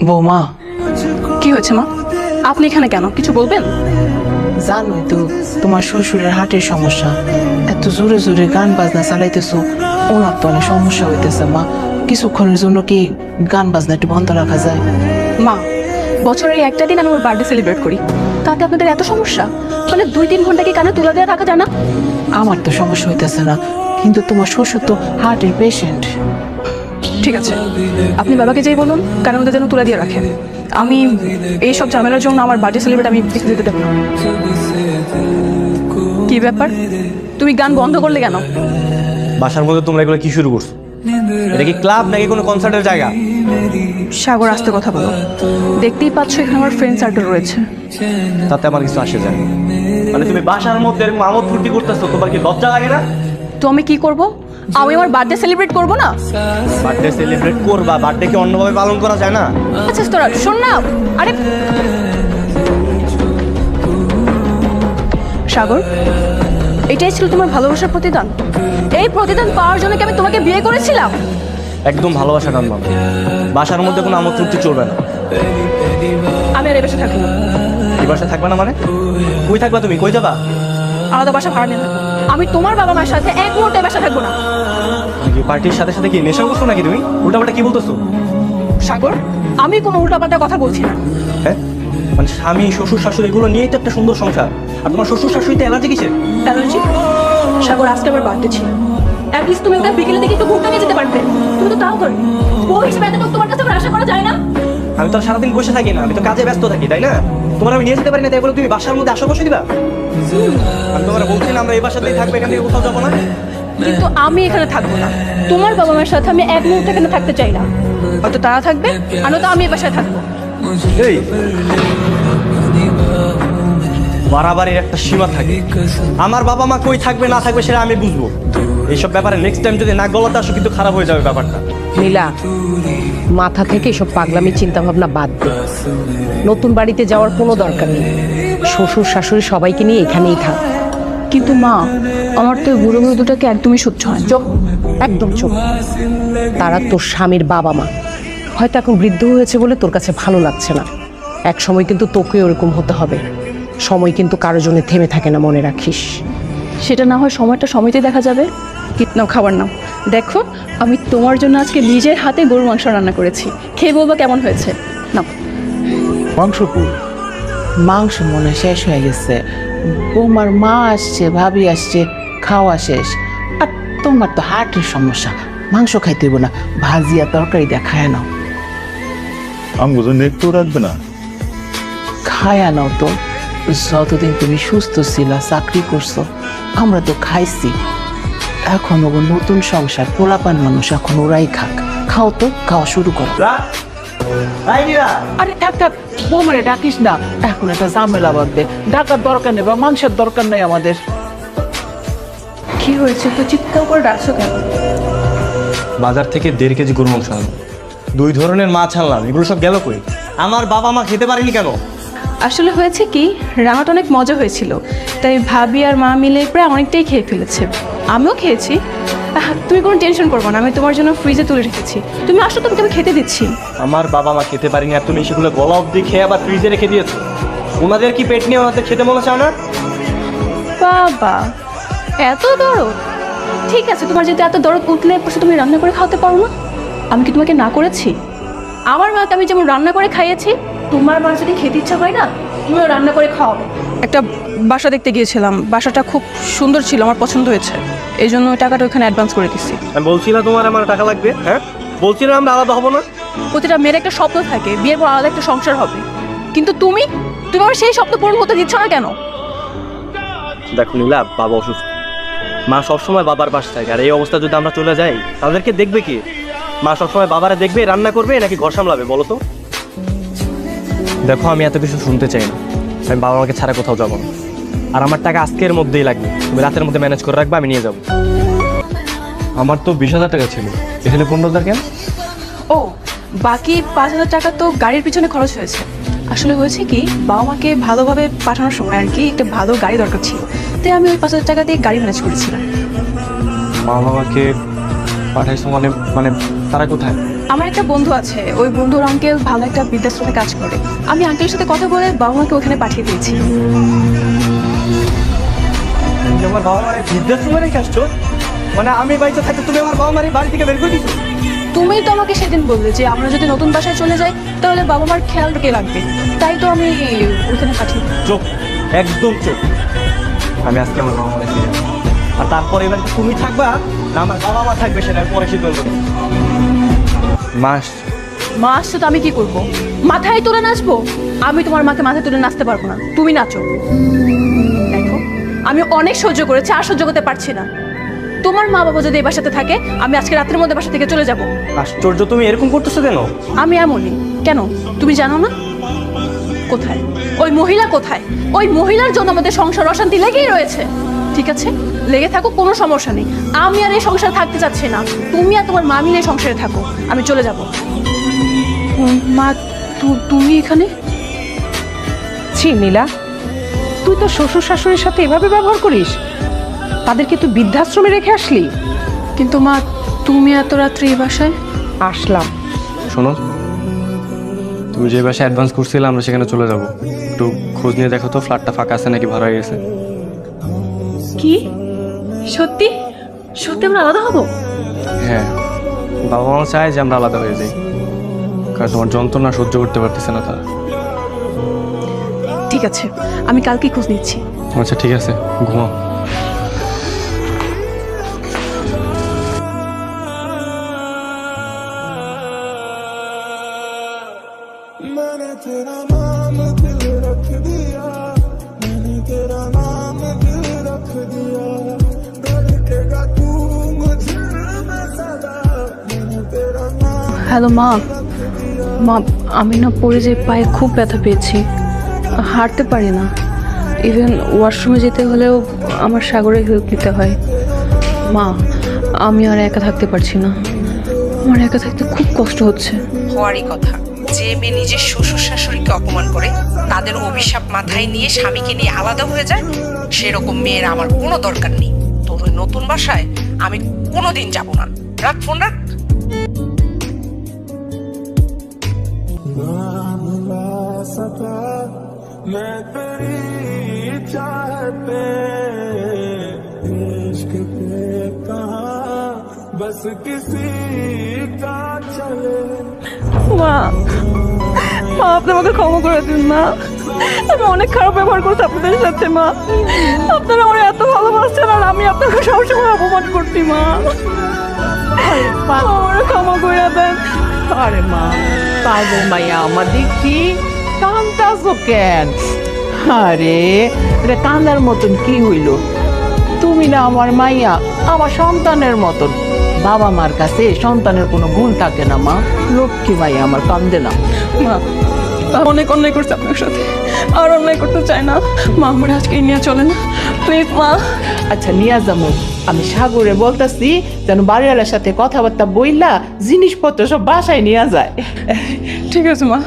বৌমা, কি হয়েছে মা? আপনি এখানে কেন? কিছু বলবেন? জানোই তো তোমার শ্বশুরের হার্টের সমস্যা। এত জোরে জোরে গান বাজনা চালাইতেছো, ওনার তো অনেক সমস্যা হইতেছে মা। কিছুক্ষণের জন্য কি গান বাজনা একটু বন্ধ রাখা যায়? মা, বছরের একটা দিন আমি ওর বার্থডে সেলিব্রেট করি, তাতে আপনাদের এত সমস্যা? মানে 2-3 ঘন্টা কি কানে তুলা দিয়ে রাখা যায় না? আমার তো সমস্যা হইতেছে না, কিন্তু তোমার শ্বশুর তো হার্টের পেশেন্ট। ঠিক আছে, আপনি বাবাকে যেই বলুন কানের মধ্যে যেন তুলা দিয়ে রাখেন। আমি এইসব ঝামেলার জন্য আমার বার্থডে সেলিব্রেট আমি দেখতে যেতে দেবো না। কি ব্যাপার, তুমি গান বন্ধ করলে কেন? বাসার মধ্যে তোমরা এগুলো কি শুরু করছো? এটা কি ক্লাব নাকি কোনো কনসার্টের জায়গা? সাগর, আসতে কথা বলো। দেখতেই পাচ্ছ এখানে আমার ফ্রেন্ড সার্কেল রয়েছে। তাতে আমার কিছু আসে যায় না। মানে তুমি বাসার মধ্যে এরকম আমোদ ফুর্তি করতেছো, তোমার কি লজ্জা লাগে না? তো আমি কি করব? আমি আমার বার্থডে সেলিব্রেট করব না? বার্থডে সেলিব্রেট করবা, বার্থডে কি অন্যভাবে পালন করা যায় না? আচ্ছা তোরা শোন না। আরে সাগর, এটাই ছিল তোমার ভালোবাসার প্রতিদান? এই প্রতিদান পাওয়ার জন্য কি আমি তোমাকে বিয়ে করেছিলাম? একদম ভালোবাসা টানবাম। বাসার মধ্যে কোনো আমোদ ফুর্তি চলবে না। আমি আর এই বাসায় থাকবো না। এই বাসায় থাকবা না মানে? কই থাকবা তুমি? কই যাবা? আলাদা বাসা ভাড়া নিয়ে থাকবো। আমি তোমার বাবা মায়ের সাথে এক মুহূর্তে বাসা থাকবো না। তুমি কি পার্টির সাথে সাথে কি নেশা করছো নাকি? তুমি উল্টাপাল্টা কি বলতেছো? সাগর, আমি কোনো উল্টাপাল্টা কথা বলছি না। হ্যাঁ, মানে স্বামী শ্বশুর শাশুড়ি এগুলো নিয়েই তো একটা সুন্দর সংসার। আর তোমার শ্বশুর শাশুড়িতে অ্যালার্জি কিসের? অ্যালার্জি? সাগর, আজকে আমার বার্থডে ছিল, অ্যাটলিস্ট তুমি ওটা বিকেলে দেখে একটু ঘুরতে নিয়ে যেতে পারতে। তুমি তো তাও করনি। বউ হিসেবে এতটুকু তোমার কাছে আমার আশা করা যায় না? আমি তো আর সারাদিন বসে থাকি না, আমি তো কাজে ব্যস্ত থাকি, তাই না? তোমার আমি নিয়ে যেতে পারি না, তাই বলে তুমি বাসার মধ্যে আশা বসে দিবা? আমি তোমার বলছি না আমরা এই বাসাতেই থাকবো, এখান থেকে কোথাও যাবো না। কিন্তু আমি এখানে থাকবো না। তোমার বাবা মায়ের সাথে আমি এক মুহূর্তে এখানে থাকতে চাই না। হয়তো তারা থাকবে, আর নয়তো আমি এই বাসায় থাকবো। এই বাড়াবাড়ির একটা সীমা থাকে। আমার বাবা মা কই থাকবে না থাকবে সেটা আমি বুঝবো। এইসব ব্যাপারে নেক্সট টাইম যদি না গলাতে আসো কিন্তু খারাপ হয়ে যাবে ব্যাপারটা। নীলা, মাথা থেকে এসব পাগলামি চিন্তা ভাবনা বাদ দে। নতুন বাড়িতে যাওয়ার কোনো দরকার নেই। শ্বশুর শাশুড়ি সবাইকে নিয়ে এখানেই থাক। কিন্তু মা, আমার তো বুড়ো বুড়ো দুটাকে একদমই সহ্য হয় না। চুপ, একদম চুপ। তারা তোর স্বামীর বাবা মা। হয়তো এখন বৃদ্ধ হয়েছে বলে তোর কাছে ভালো লাগছে না। এক সময় কিন্তু তোকে ওরকম হতে হবে। সময় কিন্তু কারো জন্য থেমে থাকে না, মনে রাখিস। সেটা না হয় সময়টা সময়তে দেখা যাবে। নাও খাবার নাও। দেখো, আমি তোমার জন্য আজকে নিজের হাতে গরুর মাংস রান্না করেছি। খেয়ে বলবো কেমন হয়েছে। নাও। মাংস কই? মাংস মনে হয় শেষ হয়ে গেছে। বৌমার মা আসছে, ভাবি আসছে, খাওয়া শেষ। আর তোমার তো হার্টের সমস্যা, মাংস খাইতে হইব না, ভাজিয়া তরকারি দিয়ে খায় নাও। আমগো জন্য একটু রাখবে না? খায়া নাও তো। যতদিন তুমি সুস্থ ছিলা, চাকরি করছো, আমরা তো খাইছি। এখন ওগো নতুন সংসার, পোলাপান মানুষ, এখন ওরাই খাক। খাও তো, খাওয়া শুরু করো। আরে থাক থাক, বৌমারে ডাকিস না, এখন একটা ঝামেলা বাঁধবে। ডাকার দরকার নেই, বা মাংসের দরকার নেই আমাদের। কি হয়েছে তো চিৎকার করে ডাকছো কেন? বাজার থেকে 1.5 কেজি গরু মাংস আনলাম, 2 ধরনের মাছ আনলাম, এগুলো সব গেল কই? আমার বাবা মা খেতে পারেনি কেন? আসলে হয়েছে কি, রান্নাটা অনেক মজা হয়েছিল, তাই ভাবি আর মা মিলে প্রায় অনেকটাই খেয়ে ফেলেছে। আমিও খেয়েছি। তুমি কোনো টেনশন করবো না, আমি তোমার জন্য ফ্রিজে তুলে রেখেছি। তুমি আসো, তোমাকে আমি খেতে দিচ্ছি। আমার বাবা মা খেতে পারেনি আর তুমি সেগুলো গলা অব্দি খেয়ে আবার ফ্রিজে রেখে দিয়েছো। ওনাদের কি পেট নিয়ে ওনাদের খেতে মনে চাও না? বাবা, এত দরদ? ঠিক আছে, তোমার যদি এত দরদ উঠলে পাশে তুমি রান্না করে খাওয়াতে পারো না? আমি কি তোমাকে না করেছি? আমার মাকে আমি যেমন রান্না করে খাইয়েছি, তোমার মা যদি খেতে ইচ্ছা হয় না, তুমিও রান্না করে খাওয়াবে। একটা বাসা দেখতে গিয়েছিলাম, বাসাটা খুব সুন্দর ছিল, আমার পছন্দ হয়েছে, এই জন্য ওই টাকাটা ওখানে অ্যাডভান্স করে দিচ্ছি। আমি বলছি না তোমার আমার টাকা লাগবে? হ্যাঁ, বলছি না আমরা আলাদা হবো না? প্রতিটা মেয়ের একটা স্বপ্ন থাকে, বিয়ের পর আলাদা একটা সংসার হবে, কিন্তু তুমি আমার সেই স্বপ্ন পূরণ হতে দিচ্ছ না কেন? দেখো নীলা, বাবা অসুস্থ, মা সবসময় বাবার পাশে থাকে, আর এই অবস্থা যদি আমরা চলে যাই তাদেরকে দেখবে কি? মা সবসময় বাবারা দেখবে, রান্না করবে নাকি ঘর সামলাবে বলো তো? দেখো, আমি এত কিছু শুনতে চাই না, আমি বাবা মাকে ছাড়া কোথাও যাবো না। আর আমার টাকা আজকের মধ্যেই লাগবে, তুমি রাতের মধ্যে ম্যানেজ করে রাখবে, আমি নিয়ে যাবো। আমার তো 20,000 টাকা ছিল, এখানে 15,000 কেন? ও, বাকি 5,000 টাকা তো গাড়ির পিছনে খরচ হয়েছে। আসলে হয়েছে কি, বাবা মাকে ভালোভাবে পাঠানোর সময় আর কি একটা ভালো গাড়ি দরকার ছিল, তাই আমি ওই 5,000 টাকা দিয়ে গাড়ি ম্যানেজ করেছিলাম। মা বাবাকে পাঠাইছো মানে মানে তারা কোথায়? আমার একটা বন্ধু আছে, ওই বন্ধুর আঙ্কেল ভালো একটা বৃদ্ধাশ্রমে কাজ করে। আমি আঙ্কেলের সাথে কথা বলে বাবা মাকে ওখানে পাঠিয়ে দিয়েছি। তুমি আমার বাবা মারে বৃদ্ধাশ্রমে রেখে আসছো? মানে আমি বাড়িতে থাকতে তুমি আমার বাবা মারে বাড়ি থেকে বের করে দিচ্ছ? তুমিই তো আমাকে সেদিন বললে যে আমরা যদি নতুন বাসায় চলে যাই তাহলে বাবা মার খেয়াল কে রাখবে, তাই তো আমি ওখানে পাঠিয়ে দিই। চোখ, একদম চোখ। আমি আজকে আমার বাবা মারে ফিরে আসবো। আর তারপরে এবার তুমি থাকবা না আমার বাবা মা থাকবে সেটা পরে সিদ্ধান্ত নেব। মাস মা আসছে তো আমি কি করব? মাথায় তুলে নাচবো? আমি তোমার মাকে মাথায় তুলে নাচতে পারবো না, তুমি নাচো। দেখো আমি অনেক সহ্য করেছি, আর সহ্য করতে পারছি না। তোমার মা বাবা যদি এই বাসাতে থাকে আমি আজকে রাতের মধ্যে বাসা থেকে চলে যাব। আশ্চর্য, তুমি এরকম করতেছো কেন? আমি এমনই। কেন তুমি জানো না? কোথায় ওই মহিলা? কোথায় ওই মহিলার জন্য আমাদের সংসার অশান্তি লেগেই রয়েছে। ঠিক আছে, লেগে থাকো, কোনো সমস্যা নেই। আমি আর এই সংসারে থাকতে চাচ্ছি না। তুমি আর তোমার মা মিলে এই সংসারে থাকো, আমি চলে যাব। মা তুমি এখানে? ছি নীলা, তুই তো শ্বশুর শাশুড়ির সাথে এভাবে ব্যবহার করিস? তাদেরকে তুই বৃদ্ধাশ্রমে রেখে আসলি? কিন্তু মা তুমি এত রাত্রে এই বাসায়? আসলাম। শোনো, তুমি যে বাসায় অ্যাডভান্স করছিলে আমরা সেখানে চলে যাব। একটু খোঁজ নিয়ে দেখো তো ফ্ল্যাটটা ফাঁকা আছে নাকি ভাড়া হয়ে গেছে। কি সত্যি? সত্যি আমরা আলাদা হব? হ্যাঁ, বাবা মা চায় যে আমরা আলাদা হয়ে যাই, কারণ তোমার যন্ত্রণা সহ্য করতে পারতেছে না তারা। ঠিক আছে, আমি কালকেই খোঁজ নিচ্ছি। আচ্ছা ঠিক আছে, ঘুমাও। मैंने तेरा नाम दिल रख दिया, मैंने तेरा नाम दिल रख दिया, धड़केगा तू मुझे में सदा, मैंने तेरा नाम। হ্যালো মা। মা আমি না পড়ে যে পায়ে খুব ব্যথা পেয়েছি, হাঁটতে পারি না। ইভেন ওয়াশরুমে যেতে হলেও আমার সাগরের হেল্প নিতে হয়। মা আমি আর একা থাকতে পারছি না, আমার একা থাকতে খুব কষ্ট হচ্ছে। হওয়ারই কথা। যে মেয়ে নিজের শ্বশুর শাশুড়িকে অপমান করে, তাদের অভিশাপ মাথায় নিয়ে স্বামীকে নিয়ে আলাদা হয়ে যায়, সেরকম মেয়ের আমার কোনো দরকার নেই। তোর ওই নতুন বাসায় আমি কোনোদিন যাব না। রাখ ফোন, রাখ। नाम ला सका मैं तेरी चाहते, इश्क पे कहा बस किसी का चले। মা মা আপনি আমাকে ক্ষমা করে দিন মা, আমি অনেক খারাপ ব্যবহার করছি আপনাদের সাথে। মা আপনারা আমার এত ভালোবাসছেন আর আমি আপনাকে সবসময় অপমান করছি। মা আমার ক্ষমা করে দেন। আরে মা, পাগল মাইয়া আমার দেখি কান্দাছো কেন? আরে এটা কান্দার মতন কি হইল? তুমি না আমার মাইয়া, আমার সন্তানের মতন। বাবা মার কাছে সন্তানের কোনো ভুল থাকে না মা। লক্ষ্মী মাইয়া আমার, কান্দে না। মা অনেক অন্যায় করছে আপনার সাথে, আর অন্যায় করতে চাই না। মা আমার আজকে নিয়ে চলে না প্লিজ মা। আচ্ছা নিয়ে যাবো। আমি সাগরে বলতেছি যেন বাড়িওয়ালার সাথে কথাবার্তা বইলা জিনিসপত্র সব বাসায় নিয়ে যায়। ঠিক আছে মা।